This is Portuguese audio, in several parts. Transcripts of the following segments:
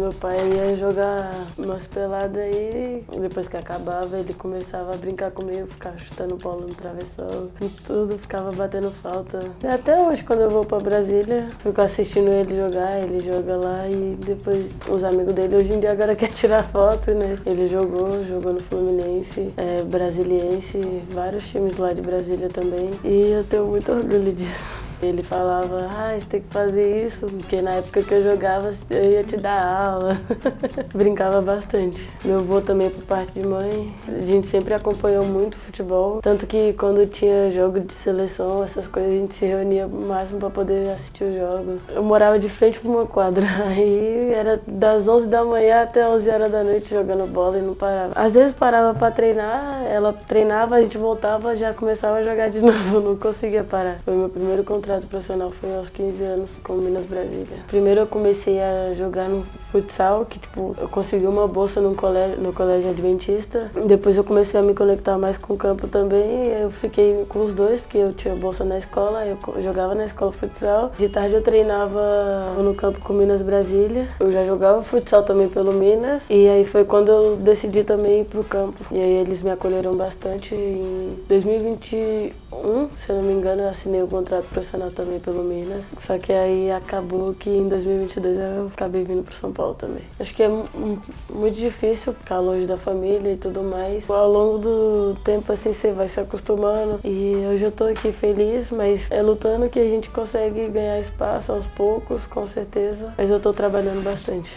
meu pai ia jogar umas peladas aí, depois que acabava ele começava a brincar comigo, ficava chutando bola no travessão, e tudo, ficava batendo falta. E até hoje, quando eu vou pra Brasília, fico assistindo ele jogar, ele joga lá e depois os amigos dele hoje em dia agora quer tirar foto, né? Ele jogou no Fluminense, Brasiliense, vários times lá de Brasília também, e eu tenho muito orgulho disso. Ele falava, você tem que fazer isso, porque na época que eu jogava eu ia te dar aula. Brincava bastante. Meu avô também, por parte de mãe, a gente sempre acompanhou muito futebol, tanto que quando tinha jogo de seleção, essas coisas, a gente se reunia o máximo para poder assistir os jogos. Eu morava de frente para uma quadra, aí era das 11 da manhã até 11 horas da noite jogando bola e não parava. Às vezes parava para treinar, ela treinava, a gente voltava, já começava a jogar de novo, não conseguia parar. Foi meu primeiro contrato profissional, foi aos 15 anos com o Minas Brasília. Primeiro eu comecei a jogar no futsal, que eu consegui uma bolsa no colégio adventista. Depois eu comecei a me conectar mais com o campo também, eu fiquei com os dois, porque eu tinha bolsa na escola, eu jogava na escola futsal. De tarde eu treinava no campo com o Minas Brasília. Eu já jogava futsal também pelo Minas, e aí foi quando eu decidi também ir pro campo. E aí eles me acolheram bastante. Em 2021, se eu não me engano, eu assinei o contrato profissional também pelo Minas. Só que aí acabou que em 2022 eu acabei vindo pro São Paulo também. Acho que é muito difícil ficar longe da família e tudo mais. Ao longo do tempo, assim, você vai se acostumando. E hoje eu tô aqui feliz, mas é lutando que a gente consegue ganhar espaço aos poucos, com certeza. Mas eu tô trabalhando bastante.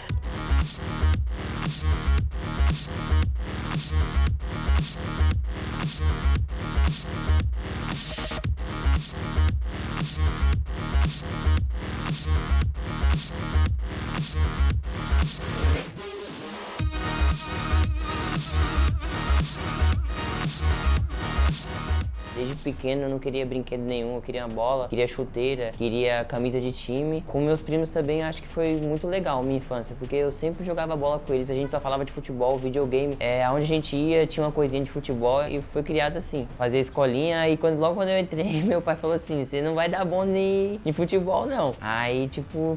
Desde pequeno eu não queria brinquedo nenhum, eu queria uma bola, queria chuteira, queria camisa de time. Com meus primos também acho que foi muito legal a minha infância, porque eu sempre jogava bola com eles, a gente só falava de futebol, videogame. Aonde a gente ia tinha uma coisinha de futebol e foi criado assim, fazer escolinha. E logo quando eu entrei, meu pai falou assim, você não vai dar bom em futebol não. Aí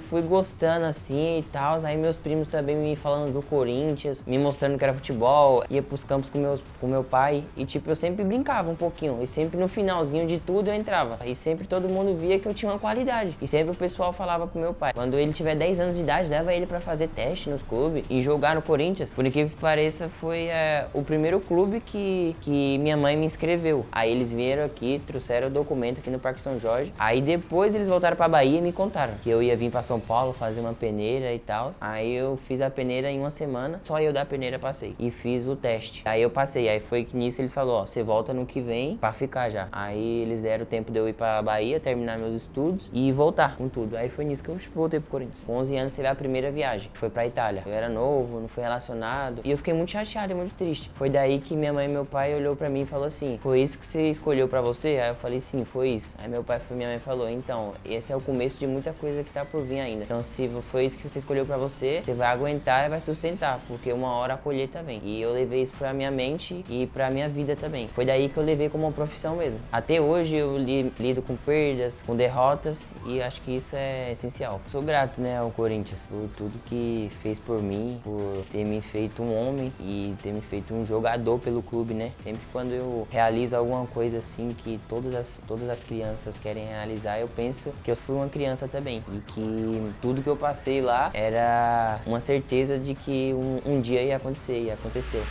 fui gostando assim e tal, aí meus primos também me falando do Corinthians, me mostrando que era futebol, ia pros campos com meu pai e eu sempre brincava um pouquinho e sempre no finalzinho de tudo eu entrava. E sempre todo mundo via que eu tinha uma qualidade. E sempre o pessoal falava pro meu pai, quando ele tiver 10 anos de idade, leva ele pra fazer teste nos clubes e jogar no Corinthians. Por incrível que pareça, foi o primeiro clube que minha mãe me inscreveu. Aí eles vieram aqui, trouxeram o documento aqui no Parque São Jorge. Aí depois eles voltaram pra Bahia e me contaram que eu ia vir pra São Paulo fazer uma peneira e tal. Aí eu fiz a peneira em uma semana, só eu da peneira passei. E fiz o teste. Aí eu passei. Aí foi que nisso eles falaram, você volta no que vem pra ficar já. Aí eles deram o tempo de eu ir pra Bahia, terminar meus estudos e voltar com tudo. Aí foi nisso que eu voltei pro Corinthians. Com 11 anos teve a primeira viagem, que foi pra Itália. Eu era novo, não fui relacionado e eu fiquei muito chateado e muito triste. Foi daí que minha mãe e meu pai olhou pra mim e falou assim, foi isso que você escolheu pra você? Aí eu falei, sim, foi isso. Aí meu pai e minha mãe falou, então, esse é o começo de muita coisa que tá por vir ainda. Então se foi isso que você escolheu pra você, você vai aguentar e vai sustentar, porque uma hora a colheita vem. E eu levei isso pra minha mente e pra minha vida também. Foi daí que eu levei como uma profissão mesmo. Até hoje eu lido com perdas, com derrotas e acho que isso é essencial. Sou grato, né, ao Corinthians por tudo que fez por mim, por ter me feito um homem e ter me feito um jogador pelo clube, né? Sempre quando eu realizo alguma coisa assim que todas as crianças querem realizar, eu penso que eu fui uma criança também e que tudo que eu passei lá era uma certeza de que um dia ia acontecer e aconteceu.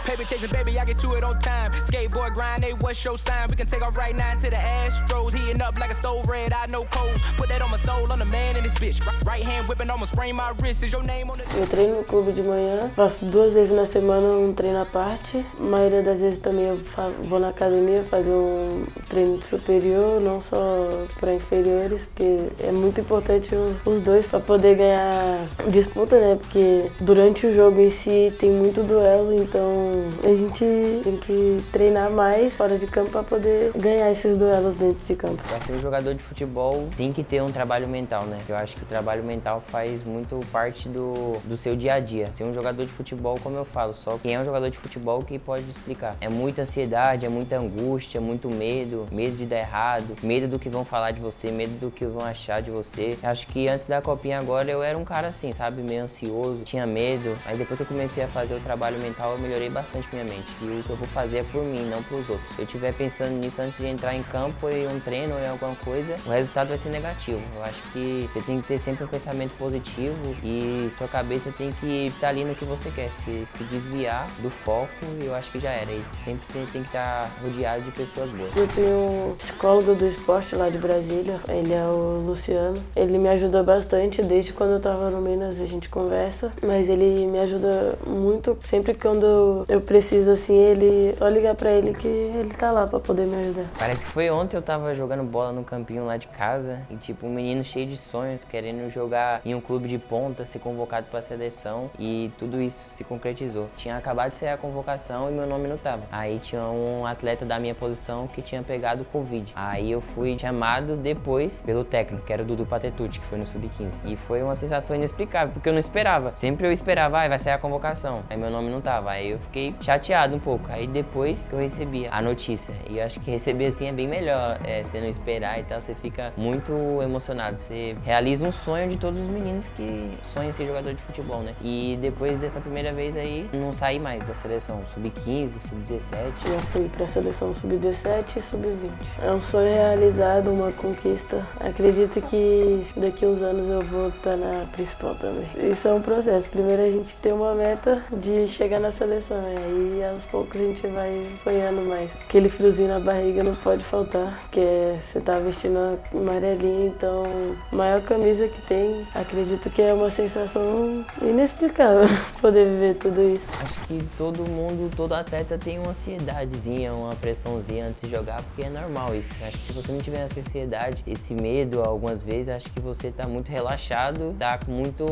Paper chasing, baby, I get to it on time. Skateboard grind, hey, what's your sign? We can take off right now to the Astros. Heating up like a stove red, I know cold. Put that on my soul, I'm the man in this bitch. Right hand whipping, almost sprain my wrist. Is your name on the... Eu treino no clube de manhã, faço 2 vezes na semana um treino à parte. A maioria das vezes também eu vou na academia fazer um treino superior, não só para inferiores, porque é muito importante os dois para poder ganhar disputa, né? Porque durante o jogo em si tem muito duelo, então A gente tem que treinar mais fora de campo para poder ganhar esses duelos dentro de campo. Para ser um jogador de futebol, tem que ter um trabalho mental, né? Eu acho que o trabalho mental faz muito parte do seu dia a dia. Ser um jogador de futebol, como eu falo, só quem é um jogador de futebol que pode explicar. É muita ansiedade, é muita angústia, muito medo de dar errado, medo do que vão falar de você, medo do que vão achar de você. Acho que antes da copinha agora eu era um cara assim, sabe? Meio ansioso, tinha medo. Aí depois que eu comecei a fazer o trabalho mental, eu melhorei bastante minha mente. E o que eu vou fazer é por mim, não pros outros. Se eu estiver pensando nisso antes de entrar em campo, em um treino ou em alguma coisa, o resultado vai ser negativo. Eu acho que você tem que ter sempre um pensamento positivo e sua cabeça tem que estar ali no que você quer. Se desviar do foco, eu acho que já era. E sempre tem que estar rodeado de pessoas boas. Eu tenho um psicólogo do esporte lá de Brasília, ele é o Luciano. Ele me ajuda bastante, desde quando eu tava no Minas a gente conversa, mas ele me ajuda muito. Sempre que quando eu preciso, assim, ele só ligar pra ele que ele tá lá pra poder me ajudar. Parece que foi ontem eu tava jogando bola no campinho lá de casa e tipo um menino cheio de sonhos, querendo jogar em um clube de ponta, ser convocado pra seleção, e tudo isso se concretizou. Tinha acabado de sair a convocação e meu nome não tava. Aí tinha um atleta da minha posição que tinha pegado Covid. Aí eu fui chamado depois pelo técnico, que era o Dudu Patetucci, que foi no Sub-15. E foi uma sensação inexplicável, porque eu não esperava. Sempre eu esperava, vai sair a convocação. Aí meu nome não tava. Aí eu fiquei chateado um pouco. Aí depois que eu recebi a notícia. E eu acho que receber assim é bem melhor. Você não esperar e tal, você fica muito emocionado. Você realiza um sonho de todos os meninos que sonham ser jogador de futebol, né? E depois dessa primeira vez aí, não saí mais da seleção Sub-15, Sub-17. Eu fui pra seleção Sub-17 e Sub-20. É um sonho realizado, uma conquista. Acredito que daqui uns anos eu vou estar na principal também. Isso é um processo. Primeiro a gente tem uma meta de chegar na seleção. E aí aos poucos a gente vai sonhando mais. Aquele friozinho na barriga não pode faltar, porque você tá vestindo uma amarelinha, então a maior camisa que tem. Acredito que é uma sensação inexplicável poder viver tudo isso. Acho que todo mundo, todo atleta tem uma ansiedadezinha, uma pressãozinha antes de jogar, porque é normal isso. Acho que se você não tiver essa ansiedade, esse medo algumas vezes, acho que você tá muito relaxado, tá muito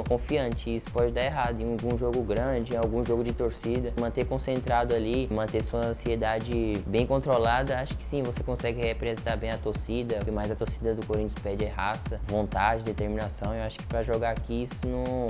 confiante. E isso pode dar errado em algum jogo grande, em algum jogo de torcida. Manter concentrado ali, manter sua ansiedade bem controlada, acho que sim, você consegue representar bem a torcida. O que mais a torcida do Corinthians pede é raça, vontade, determinação. Eu acho que pra jogar aqui isso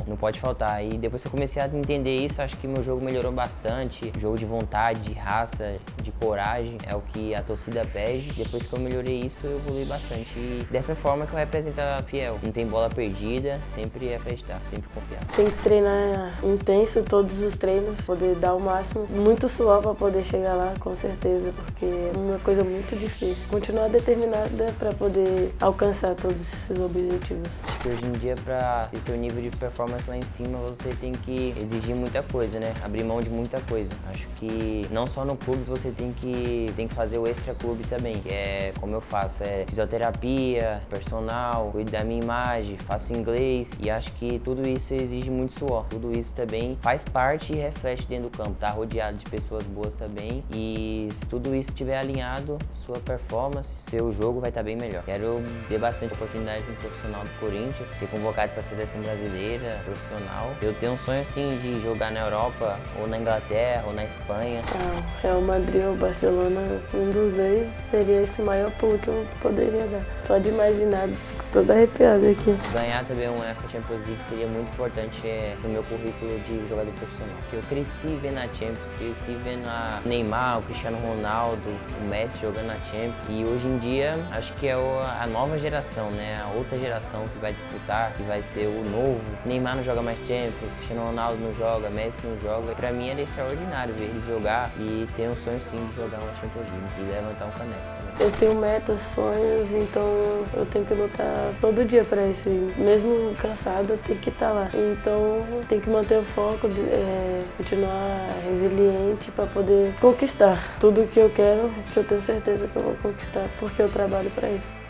não pode faltar. E depois que eu comecei a entender isso, acho que meu jogo melhorou bastante. Jogo de vontade, de raça, de coragem, é o que a torcida pede. Depois que eu melhorei isso, eu evolui bastante. E dessa forma que eu represento a Fiel. Não tem bola perdida, sempre é acreditar, sempre confiar. Tem que treinar intenso todos os treinos, poder dar o máximo. Muito suor para poder chegar lá, com certeza, porque é uma coisa muito difícil. Continuar determinada para poder alcançar todos esses objetivos. Acho que hoje em dia, para ter seu nível de performance lá em cima, você tem que exigir muita coisa, né? Abrir mão de muita coisa. Acho que não só no clube você tem que fazer o extra clube também, que é como eu faço, é fisioterapia, personal, cuido da minha imagem, faço inglês, e acho que tudo isso exige muito suor. Tudo isso também faz parte e reflete dentro do campo, tá rodeado de pessoas boas também, e se tudo isso estiver alinhado, sua performance, seu jogo vai estar bem melhor. Quero ter bastante oportunidade no profissional do Corinthians, ser convocado para a seleção brasileira, profissional. Eu tenho um sonho assim de jogar na Europa, ou na Inglaterra, ou na Espanha. Real Madrid ou Barcelona, um dos dois seria esse maior pulo que eu poderia dar. Só de imaginar, fico toda arrepiada aqui. Ganhar também um UEFA Champions League seria muito importante no meu currículo de jogador profissional. Porque eu cresci vendo a Champions, cresci vendo a Neymar, o Cristiano Ronaldo, o Messi jogando na Champions. E hoje em dia, acho que é a nova geração, né? A outra geração que vai disputar, que vai ser o novo. Neymar não joga mais Champions, Cristiano Ronaldo não joga, Messi não joga. Pra mim era extraordinário ver eles jogar e ter um sonho sim de jogar uma Champions League e levantar um caneco também. Eu tenho metas, sonhos, então eu tenho que lutar todo dia para isso. Mesmo cansado, eu tenho que estar lá. Então tem que manter o foco, continuar resiliente para poder conquistar tudo que eu quero, que eu tenho certeza que eu vou conquistar, porque eu trabalho para isso.